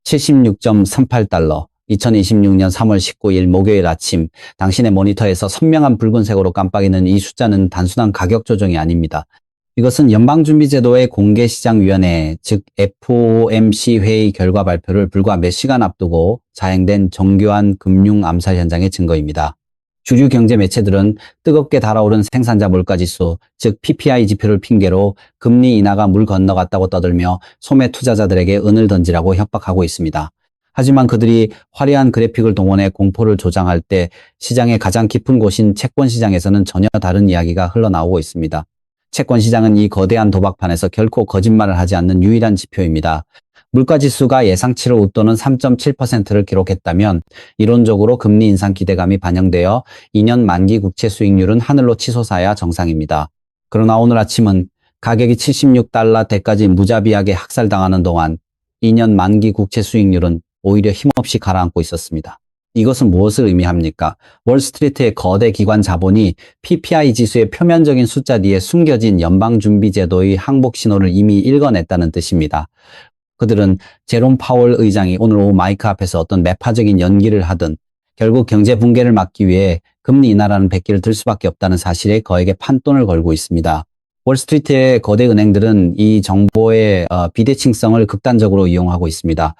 76.38달러. 2026년 3월 19일 목요일 아침 당신의 모니터에서 선명한 붉은색으로 깜빡이는 이 숫자는 단순한 가격 조정이 아닙니다. 이것은 연방준비제도의 공개시장위원회, 즉 FOMC 회의 결과 발표를 불과 몇 시간 앞두고 자행된 정교한 금융 암살 현장의 증거입니다. 주류 경제 매체들은 뜨겁게 달아오른 생산자 물가지수, 즉 PPI 지표를 핑계로 금리 인하가 물 건너갔다고 떠들며 소매 투자자들에게 은을 던지라고 협박하고 있습니다. 하지만 그들이 화려한 그래픽을 동원해 공포를 조장할 때 시장의 가장 깊은 곳인 채권 시장에서는 전혀 다른 이야기가 흘러나오고 있습니다. 채권 시장은 이 거대한 도박판에서 결코 거짓말을 하지 않는 유일한 지표입니다. 물가지수가 예상치를 웃도는 3.7%를 기록했다면 이론적으로 금리 인상 기대감이 반영되어 2년 만기 국채 수익률은 하늘로 치솟아야 정상입니다. 그러나 오늘 아침은 가격이 76달러대까지 무자비하게 학살당하는 동안 2년 만기 국채 수익률은 오히려 힘없이 가라앉고 있었습니다. 이것은 무엇을 의미합니까? 월스트리트의 거대 기관 자본이 PPI 지수의 표면적인 숫자 뒤에 숨겨진 연방준비제도의 항복 신호를 이미 읽어냈다는 뜻입니다. 그들은 제롬 파월 의장이 오늘 오후 마이크 앞에서 어떤 매파적인 연기를 하든 결국 경제 붕괴를 막기 위해 금리 인하라는 백기를 들 수밖에 없다는 사실에 거액의 판돈을 걸고 있습니다. 월스트리트의 거대 은행들은 이 정보의 비대칭성을 극단적으로 이용하고 있습니다.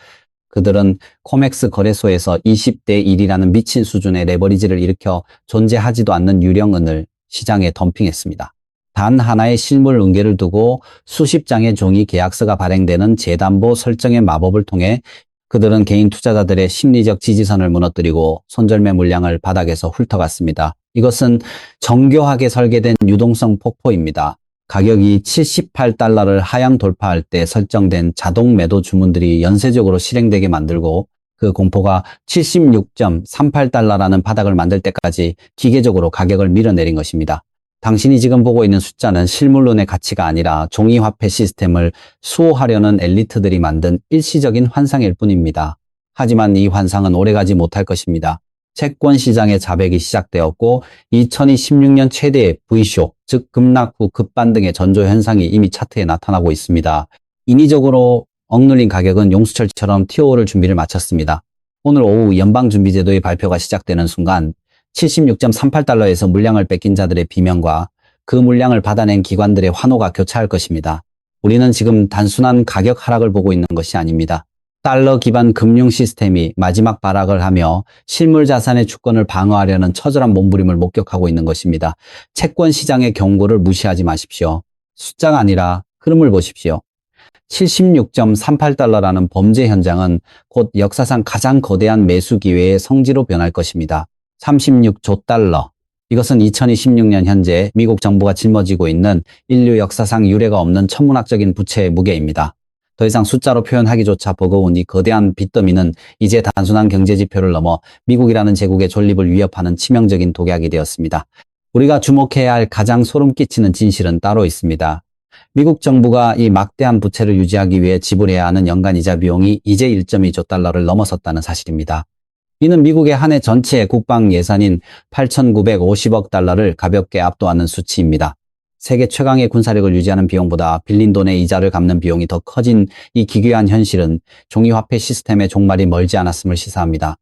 그들은 코맥스 거래소에서 20대 1이라는 미친 수준의 레버리지를 일으켜 존재하지도 않는 유령은을 시장에 덤핑했습니다. 단 하나의 실물 은계를 두고 수십 장의 종이 계약서가 발행되는 재담보 설정의 마법을 통해 그들은 개인 투자자들의 심리적 지지선을 무너뜨리고 손절매 물량을 바닥에서 훑어갔습니다. 이것은 정교하게 설계된 유동성 폭포입니다. 가격이 78달러를 하향 돌파할 때 설정된 자동 매도 주문들이 연쇄적으로 실행되게 만들고 그 공포가 76.38달러라는 바닥을 만들 때까지 기계적으로 가격을 밀어내린 것입니다. 당신이 지금 보고 있는 숫자는 실물론의 가치가 아니라 종이화폐 시스템을 수호하려는 엘리트들이 만든 일시적인 환상일 뿐입니다. 하지만 이 환상은 오래가지 못할 것입니다. 채권 시장의 자백이 시작되었고 2016년 최대의 V쇼, 즉 급락 후 급반등의 전조 현상이 이미 차트에 나타나고 있습니다. 인위적으로 억눌린 가격은 용수철처럼 TO를 준비를 마쳤습니다. 오늘 오후 연방준비제도의 발표가 시작되는 순간 76.38달러에서 물량을 뺏긴 자들의 비명과 그 물량을 받아낸 기관들의 환호가 교차할 것입니다. 우리는 지금 단순한 가격 하락을 보고 있는 것이 아닙니다. 달러 기반 금융 시스템이 마지막 발악을 하며 실물 자산의 주권을 방어하려는 처절한 몸부림을 목격하고 있는 것입니다. 채권 시장의 경고를 무시하지 마십시오. 숫자가 아니라 흐름을 보십시오. 76.38달러라는 범죄 현장은 곧 역사상 가장 거대한 매수 기회의 성지로 변할 것입니다. 36조 달러. 이것은 2026년 현재 미국 정부가 짊어지고 있는 인류 역사상 유례가 없는 천문학적인 부채의 무게입니다. 더 이상 숫자로 표현하기조차 버거운 이 거대한 빚더미는 이제 단순한 경제지표를 넘어 미국이라는 제국의 존립을 위협하는 치명적인 독약이 되었습니다. 우리가 주목해야 할 가장 소름 끼치는 진실은 따로 있습니다. 미국 정부가 이 막대한 부채를 유지하기 위해 지불해야 하는 연간 이자 비용이 이제 1.2조 달러를 넘어섰다는 사실입니다. 이는 미국의 한 해 전체 국방 예산인 8,950억 달러를 가볍게 압도하는 수치입니다. 세계 최강의 군사력을 유지하는 비용보다 빌린 돈의 이자를 갚는 비용이 더 커진 이 기괴한 현실은 종이화폐 시스템의 종말이 멀지 않았음을 시사합니다.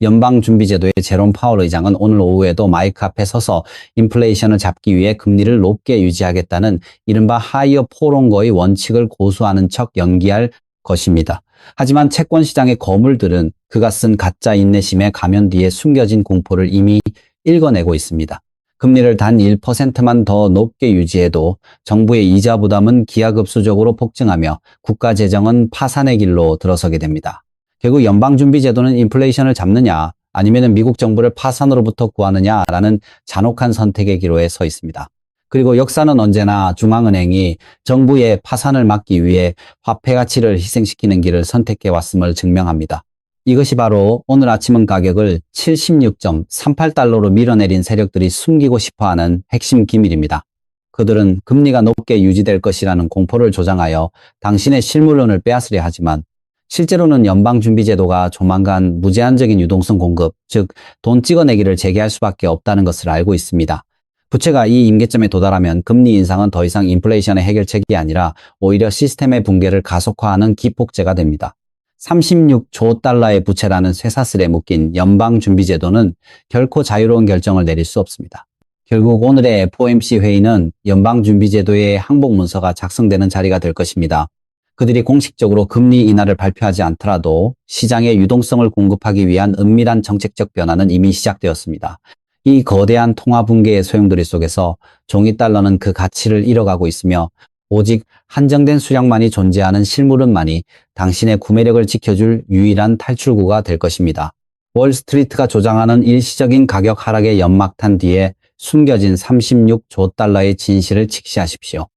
연방준비제도의 제롬 파월 의장은 오늘 오후에도 마이크 앞에 서서 인플레이션을 잡기 위해 금리를 높게 유지하겠다는 이른바 하이어 포롱거의 원칙을 고수하는 척 연기할 것입니다. 하지만 채권 시장의 거물들은 그가 쓴 가짜 인내심의 가면 뒤에 숨겨진 공포를 이미 읽어내고 있습니다. 금리를 단 1%만 더 높게 유지해도 정부의 이자 부담은 기하급수적으로 폭증하며 국가 재정은 파산의 길로 들어서게 됩니다. 결국 연방준비제도는 인플레이션을 잡느냐 아니면 미국 정부를 파산으로부터 구하느냐라는 잔혹한 선택의 기로에 서 있습니다. 그리고 역사는 언제나 중앙은행이 정부의 파산을 막기 위해 화폐 가치를 희생시키는 길을 선택해 왔음을 증명합니다. 이것이 바로 오늘 아침은 가격을 76.38달러로 밀어내린 세력들이 숨기고 싶어하는 핵심 기밀입니다. 그들은 금리가 높게 유지될 것이라는 공포를 조장하여 당신의 실물론을 빼앗으려 하지만 실제로는 연방준비제도가 조만간 무제한적인 유동성 공급, 즉 돈 찍어내기를 재개할 수밖에 없다는 것을 알고 있습니다. 부채가 이 임계점에 도달하면 금리 인상은 더 이상 인플레이션의 해결책이 아니라 오히려 시스템의 붕괴를 가속화하는 기폭제가 됩니다. 36조 달러의 부채라는 쇠사슬에 묶인 연방준비제도는 결코 자유로운 결정을 내릴 수 없습니다. 결국 오늘의 FOMC 회의는 연방준비제도의 항복문서가 작성되는 자리가 될 것입니다. 그들이 공식적으로 금리 인하를 발표하지 않더라도 시장에 유동성을 공급하기 위한 은밀한 정책적 변화는 이미 시작되었습니다. 이 거대한 통화 붕괴의 소용돌이 속에서 종이 달러는 그 가치를 잃어가고 있으며 오직 한정된 수량만이 존재하는 실물은만이 당신의 구매력을 지켜줄 유일한 탈출구가 될 것입니다. 월스트리트가 조장하는 일시적인 가격 하락의 연막탄 뒤에 숨겨진 36조 달러의 진실을 직시하십시오.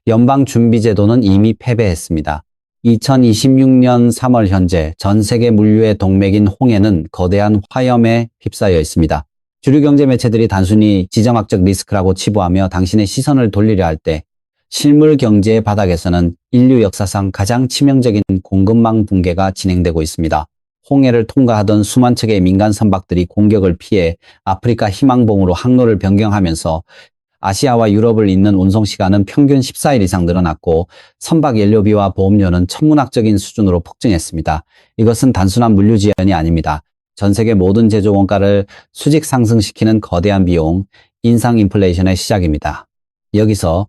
연방준비제도는 이미 패배했습니다. 2026년 3월 현재 전 세계 물류의 동맥인 홍해는 거대한 화염에 휩싸여 있습니다. 주류 경제 매체들이 단순히 지정학적 리스크라고 치부하며 당신의 시선을 돌리려 할 때 실물 경제의 바닥에서는 인류 역사상 가장 치명적인 공급망 붕괴가 진행되고 있습니다. 홍해를 통과하던 수만 척의 민간 선박들이 공격을 피해 아프리카 희망봉으로 항로를 변경하면서 아시아와 유럽을 잇는 운송 시간은 평균 14일 이상 늘어났고 선박 연료비와 보험료는 천문학적인 수준으로 폭증했습니다. 이것은 단순한 물류 지연이 아닙니다. 전 세계 모든 제조 원가를 수직 상승시키는 거대한 비용, 인상 인플레이션의 시작입니다. 여기서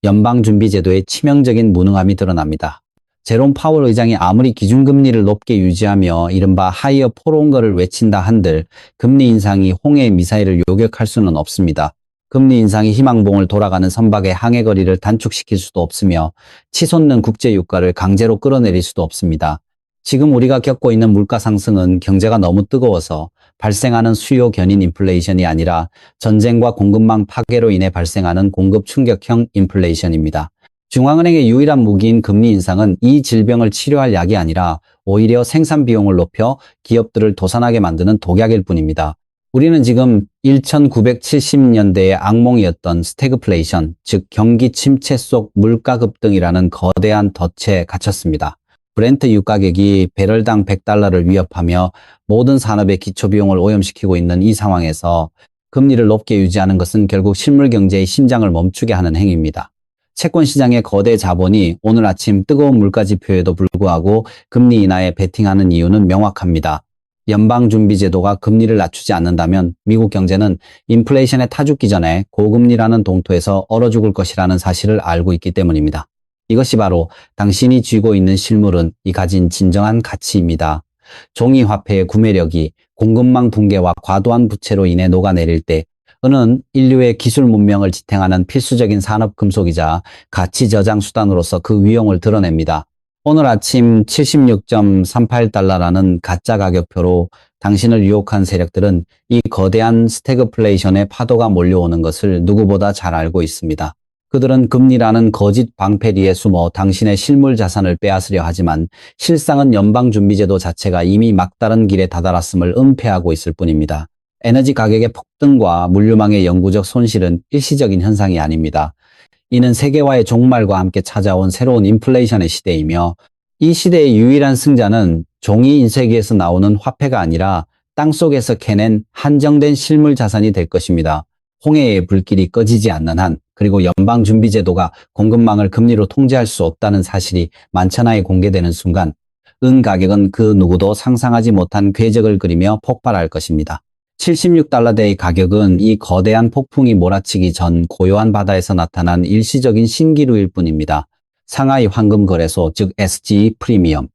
연방준비제도의 치명적인 무능함이 드러납니다. 제롬 파월 의장이 아무리 기준금리를 높게 유지하며 이른바 하이어 포로온거를 외친다 한들 금리 인상이 홍해의 미사일을 요격할 수는 없습니다. 금리 인상이 희망봉을 돌아가는 선박의 항해 거리를 단축시킬 수도 없으며 치솟는 국제 유가를 강제로 끌어내릴 수도 없습니다. 지금 우리가 겪고 있는 물가 상승은 경제가 너무 뜨거워서 발생하는 수요 견인 인플레이션이 아니라 전쟁과 공급망 파괴로 인해 발생하는 공급 충격형 인플레이션입니다. 중앙은행의 유일한 무기인 금리 인상은 이 질병을 치료할 약이 아니라 오히려 생산 비용을 높여 기업들을 도산하게 만드는 독약일 뿐입니다. 우리는 지금 1970년대의 악몽이었던 스태그플레이션, 즉 경기 침체 속 물가 급등이라는 거대한 덫에 갇혔습니다. 브렌트 유가격이 배럴당 100달러를 위협하며 모든 산업의 기초비용을 오염시키고 있는 이 상황에서 금리를 높게 유지하는 것은 결국 실물 경제의 심장을 멈추게 하는 행위입니다. 채권 시장의 거대 자본이 오늘 아침 뜨거운 물가 지표에도 불구하고 금리 인하에 베팅하는 이유는 명확합니다. 연방준비제도가 금리를 낮추지 않는다면 미국 경제는 인플레이션에 타죽기 전에 고금리라는 동토에서 얼어 죽을 것이라는 사실을 알고 있기 때문입니다. 이것이 바로 당신이 쥐고 있는 실물은 이 가진 진정한 가치입니다. 종이화폐의 구매력이 공급망 붕괴와 과도한 부채로 인해 녹아내릴 때 은은 인류의 기술 문명을 지탱하는 필수적인 산업 금속이자 가치 저장 수단으로서 그 위용을 드러냅니다. 오늘 아침 76.38달러라는 가짜 가격표로 당신을 유혹한 세력들은 이 거대한 스태그플레이션의 파도가 몰려오는 것을 누구보다 잘 알고 있습니다. 그들은 금리라는 거짓 방패리에 숨어 당신의 실물 자산을 빼앗으려 하지만 실상은 연방준비제도 자체가 이미 막다른 길에 다다랐음을 은폐하고 있을 뿐입니다. 에너지 가격의 폭등과 물류망의 영구적 손실은 일시적인 현상이 아닙니다. 이는 세계화의 종말과 함께 찾아온 새로운 인플레이션의 시대이며 이 시대의 유일한 승자는 종이 인쇄기에서 나오는 화폐가 아니라 땅속에서 캐낸 한정된 실물 자산이 될 것입니다. 홍해의 불길이 꺼지지 않는 한, 그리고 연방준비제도가 공급망을 금리로 통제할 수 없다는 사실이 만천하에 공개되는 순간 은 가격은 그 누구도 상상하지 못한 궤적을 그리며 폭발할 것입니다. 76달러대의 가격은 이 거대한 폭풍이 몰아치기 전 고요한 바다에서 나타난 일시적인 신기루일 뿐입니다. 상하이 황금거래소, 즉 SG 프리미엄.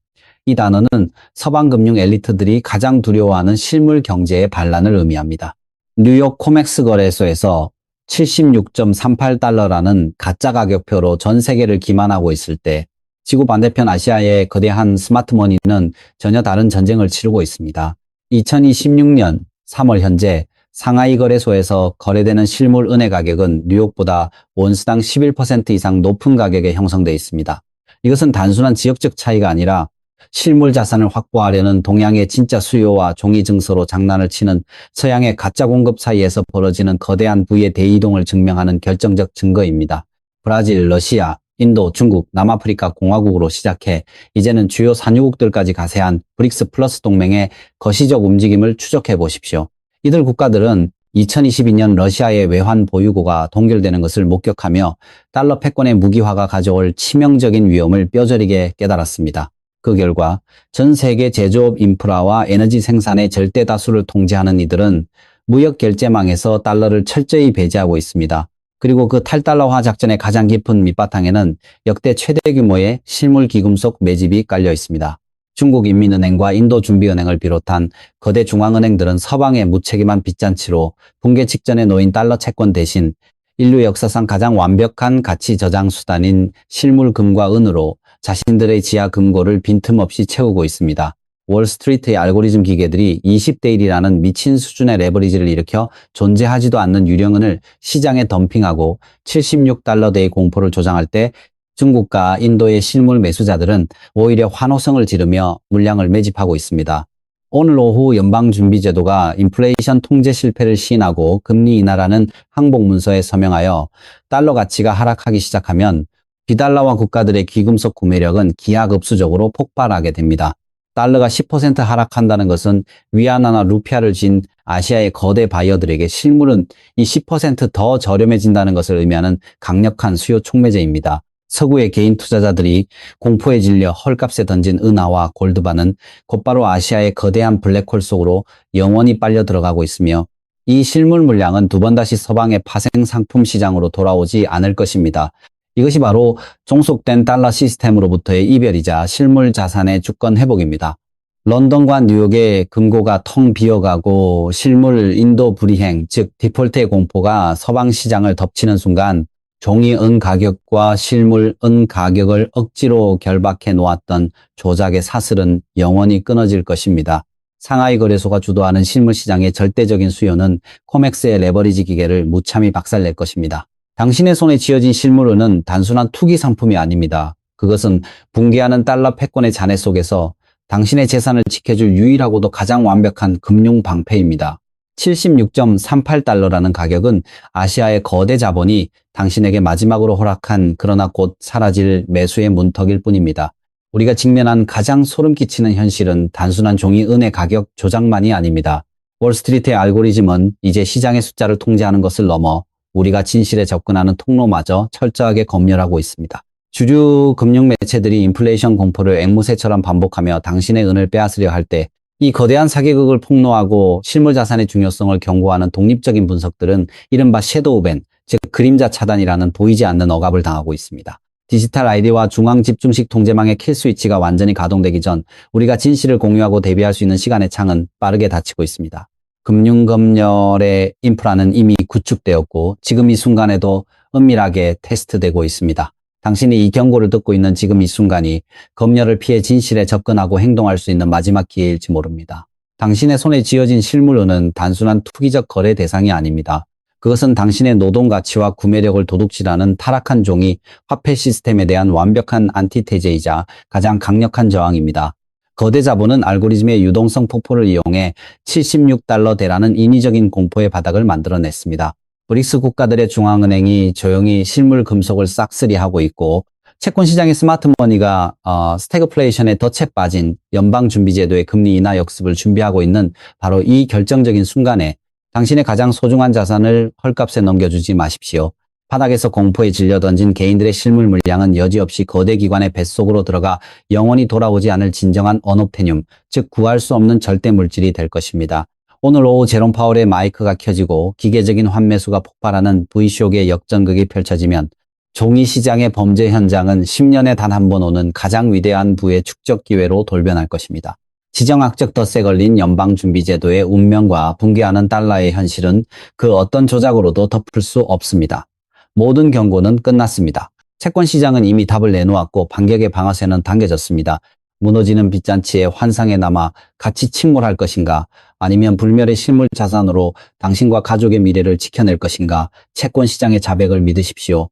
이 단어는 서방 금융 엘리트들이 가장 두려워하는 실물 경제의 반란을 의미합니다. 뉴욕 코맥스 거래소에서 76.38달러라는 가짜 가격표로 전 세계를 기만하고 있을 때 지구 반대편 아시아의 거대한 스마트머니는 전혀 다른 전쟁을 치르고 있습니다. 2026년 3월 현재 상하이 거래소에서 거래되는 실물 은의 가격은 뉴욕보다 온스당 11% 이상 높은 가격에 형성되어 있습니다. 이것은 단순한 지역적 차이가 아니라 실물 자산을 확보하려는 동양의 진짜 수요와 종이 증서로 장난을 치는 서양의 가짜 공급 사이에서 벌어지는 거대한 부의 대이동을 증명하는 결정적 증거입니다. 브라질, 러시아, 인도, 중국, 남아프리카 공화국으로 시작해 이제는 주요 산유국들까지 가세한 브릭스 플러스 동맹의 거시적 움직임을 추적해 보십시오. 이들 국가들은 2022년 러시아의 외환 보유고가 동결되는 것을 목격하며 달러 패권의 무기화가 가져올 치명적인 위험을 뼈저리게 깨달았습니다. 그 결과 전 세계 제조업 인프라와 에너지 생산의 절대 다수를 통제하는 이들은 무역 결제망에서 달러를 철저히 배제하고 있습니다. 그리고 그 탈달러화 작전의 가장 깊은 밑바탕에는 역대 최대 규모의 실물 귀금속 매집이 깔려 있습니다. 중국인민은행과 인도준비은행을 비롯한 거대 중앙은행들은 서방의 무책임한 빚잔치로 붕괴 직전에 놓인 달러 채권 대신 인류 역사상 가장 완벽한 가치 저장 수단인 실물금과 은으로 자신들의 지하 금고를 빈틈없이 채우고 있습니다. 월스트리트의 알고리즘 기계들이 20대 1이라는 미친 수준의 레버리지를 일으켜 존재하지도 않는 유령은을 시장에 덤핑하고 76달러대의 공포를 조장할 때 중국과 인도의 실물 매수자들은 오히려 환호성을 지르며 물량을 매집하고 있습니다. 오늘 오후 연방준비제도가 인플레이션 통제 실패를 시인하고 금리 인하라는 항복문서에 서명하여 달러 가치가 하락하기 시작하면 비달러화 국가들의 귀금속 구매력은 기하급수적으로 폭발하게 됩니다. 달러가 10% 하락한다는 것은 위안화나 루피아를 진 아시아의 거대 바이어들에게 실물은 이 10%더 저렴해진다는 것을 의미하는 강력한 수요 촉매제입니다. 서구의 개인 투자자들이 공포에 질려 헐값에 던진 은하와 골드바는 곧바로 아시아의 거대한 블랙홀 속으로 영원히 빨려 들어가고 있으며 이 실물 물량은 두 번 다시 서방의 파생 상품 시장으로 돌아오지 않을 것입니다. 이것이 바로 종속된 달러 시스템으로부터의 이별이자 실물 자산의 주권 회복입니다. 런던과 뉴욕의 금고가 텅 비어가고 실물 인도 불이행, 즉 디폴트의 공포가 서방 시장을 덮치는 순간 종이 은 가격과 실물 은 가격을 억지로 결박해 놓았던 조작의 사슬은 영원히 끊어질 것입니다. 상하이 거래소가 주도하는 실물 시장의 절대적인 수요는 코맥스의 레버리지 기계를 무참히 박살낼 것입니다. 당신의 손에 쥐어진 실물은은 단순한 투기 상품이 아닙니다. 그것은 붕괴하는 달러 패권의 잔해 속에서 당신의 재산을 지켜줄 유일하고도 가장 완벽한 금융 방패입니다. 76.38달러라는 가격은 아시아의 거대 자본이 당신에게 마지막으로 허락한 그러나 곧 사라질 매수의 문턱일 뿐입니다. 우리가 직면한 가장 소름 끼치는 현실은 단순한 종이 은의 가격 조작만이 아닙니다. 월스트리트의 알고리즘은 이제 시장의 숫자를 통제하는 것을 넘어 우리가 진실에 접근하는 통로마저 철저하게 검열하고 있습니다. 주류 금융 매체들이 인플레이션 공포를 앵무새처럼 반복하며 당신의 은을 빼앗으려 할 때 이 거대한 사기극을 폭로하고 실물 자산의 중요성을 경고하는 독립적인 분석들은 이른바 섀도우 밴, 즉 그림자 차단이라는 보이지 않는 억압을 당하고 있습니다. 디지털 아이디와 중앙 집중식 통제망의 킬 스위치가 완전히 가동되기 전 우리가 진실을 공유하고 대비할 수 있는 시간의 창은 빠르게 닫히고 있습니다. 금융검열의 인프라는 이미 구축되었고 지금 이 순간에도 은밀하게 테스트되고 있습니다. 당신이 이 경고를 듣고 있는 지금 이 순간이 검열을 피해 진실에 접근하고 행동할 수 있는 마지막 기회일지 모릅니다. 당신의 손에 쥐어진 실물은 단순한 투기적 거래 대상이 아닙니다. 그것은 당신의 노동 가치와 구매력을 도둑질하는 타락한 종이 화폐 시스템에 대한 완벽한 안티테제이자 가장 강력한 저항입니다. 거대 자본은 알고리즘의 유동성 폭포를 이용해 76달러대라는 인위적인 공포의 바닥을 만들어냈습니다. 브릭스 국가들의 중앙은행이 조용히 실물 금속을 싹쓸이하고 있고 채권 시장의 스마트머니가 스태그플레이션에 덫에 빠진 연방준비제도의 금리 인하 역습을 준비하고 있는 바로 이 결정적인 순간에 당신의 가장 소중한 자산을 헐값에 넘겨주지 마십시오. 바닥에서 공포에 질려 던진 개인들의 실물 물량은 여지없이 거대 기관의 뱃속으로 들어가 영원히 돌아오지 않을 진정한 언옵테늄, 즉 구할 수 없는 절대 물질이 될 것입니다. 오늘 오후 제롬 파월의 마이크가 켜지고 기계적인 환매수가 폭발하는 V쇼크의 역전극이 펼쳐지면 종이 시장의 범죄 현장은 10년에 단 한 번 오는 가장 위대한 부의 축적 기회로 돌변할 것입니다. 지정학적 덫에 걸린 연방준비제도의 운명과 붕괴하는 달러의 현실은 그 어떤 조작으로도 덮을 수 없습니다. 모든 경고는 끝났습니다. 채권 시장은 이미 답을 내놓았고 반격의 방아쇠는 당겨졌습니다. 무너지는 빚잔치의 환상에 남아 같이 침몰할 것인가, 아니면 불멸의 실물 자산으로 당신과 가족의 미래를 지켜낼 것인가. 채권 시장의 자백을 믿으십시오.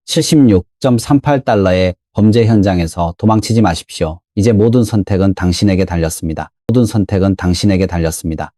76.38달러의 범죄 현장에서 도망치지 마십시오. 이제 모든 선택은 당신에게 달렸습니다. 모든 선택은 당신에게 달렸습니다.